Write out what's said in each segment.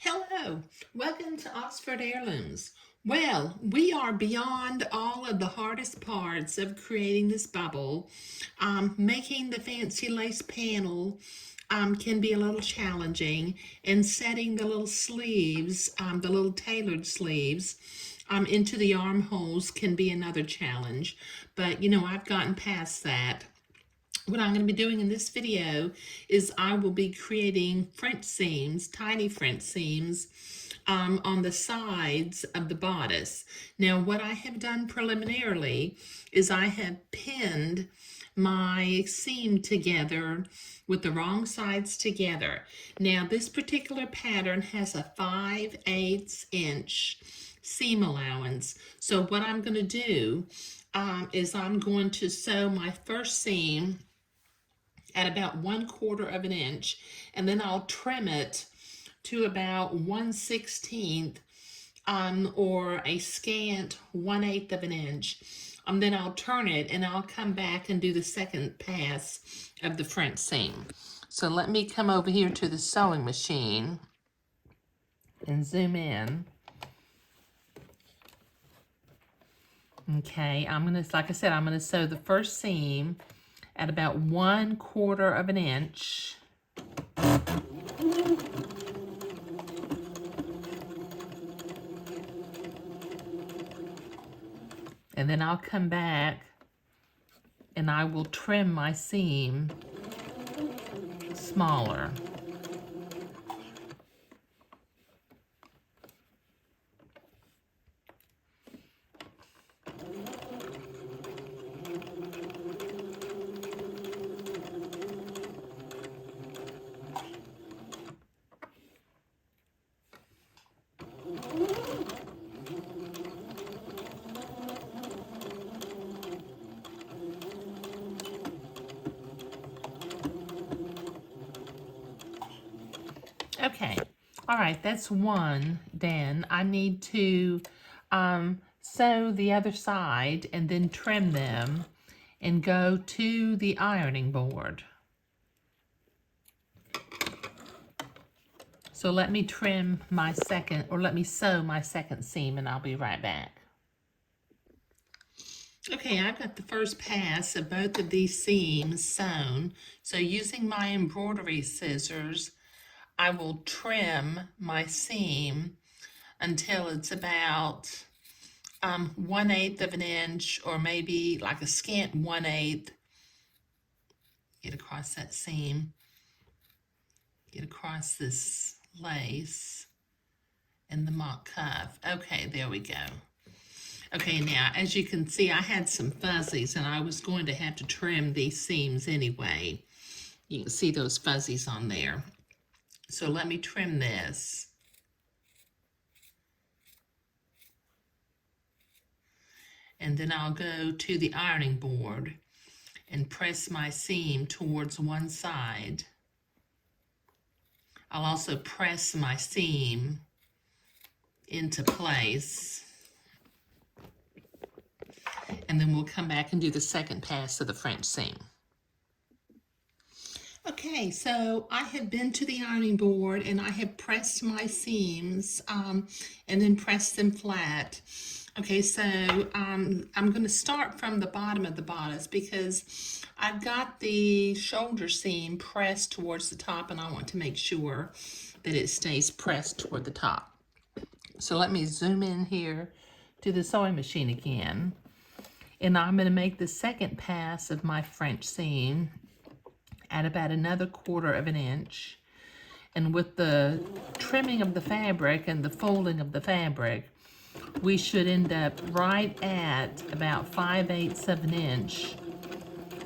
Hello, welcome to Oxford Heirlooms. Well, we are beyond all of the hardest parts of creating this bubble. Making the fancy lace panel can be a little challenging, and setting the little sleeves, the little tailored sleeves, into the armholes can be another challenge. But I've gotten past that. What I'm going to be doing in this video is I will be creating French seams, tiny French seams, on the sides of the bodice. Now, what I have done preliminarily is I have pinned my seam together with the wrong sides together. Now, this particular pattern has a 5/8 inch seam allowance. So what I'm going to do is I'm going to sew my first seam at about 1/4 of an inch, and then I'll trim it to about 1/16 or a scant 1/8 of an inch. Then I'll turn it and I'll come back and do the second pass of the French seam. So let me come over here to the sewing machine and zoom in. Okay, like I said, I'm gonna sew the first seam at about 1/4 of an inch. And then I'll come back and I will trim my seam smaller. Okay, all right, that's one. Then I need to sew the other side and then trim them and go to the ironing board. So let me trim my second, or let me sew my second seam, and I'll be right back. Okay, I've got the first pass of both of these seams sewn. So using my embroidery scissors, I will trim my seam until it's about 1/8 of an inch, or maybe like a scant 1/8. Get across that seam, get across this lace and the mock cuff. Okay, there we go. Okay, now as you can see, I had some fuzzies and I was going to have to trim these seams anyway. You can see those fuzzies on there. So let me trim this. And then I'll go to the ironing board and press my seam towards one side. I'll also press my seam into place. And then we'll come back and do the second pass of the French seam. Okay, so I have been to the ironing board and I have pressed my seams and then pressed them flat. Okay, so I'm going to start from the bottom of the bodice because I've got the shoulder seam pressed towards the top and I want to make sure that it stays pressed toward the top. So let me zoom in here to the sewing machine again. And I'm going to make the second pass of my French seam at about another 1/4 of an inch. And with the trimming of the fabric and the folding of the fabric, we should end up right at about 5/8 of an inch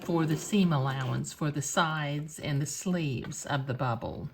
for the seam allowance for the sides and the sleeves of the bubble.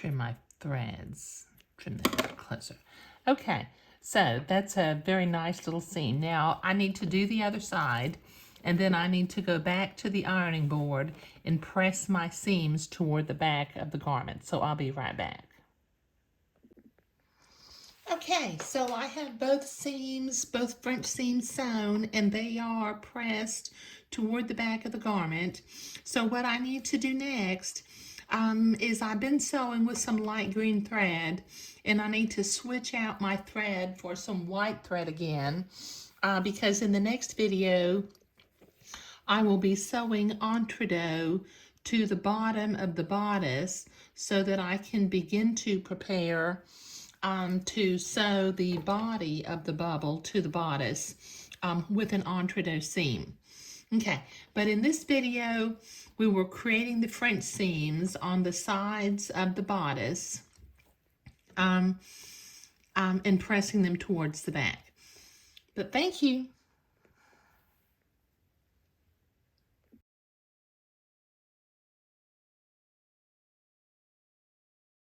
trim my threads. Trim that a bit closer. Okay, so that's a very nice little seam. Now I need to do the other side, and then I need to go back to the ironing board and press my seams toward the back of the garment. So I'll be right back. Okay, so I have both seams, both French seams sewn, and they are pressed toward the back of the garment. So what I need to do next is I've been sewing with some light green thread, and I need to switch out my thread for some white thread again, because in the next video, I will be sewing entredot to the bottom of the bodice so that I can begin to prepare to sew the body of the bubble to the bodice with an entredot seam. Okay, but in this video, we were creating the French seams on the sides of the bodice and pressing them towards the back. But thank you.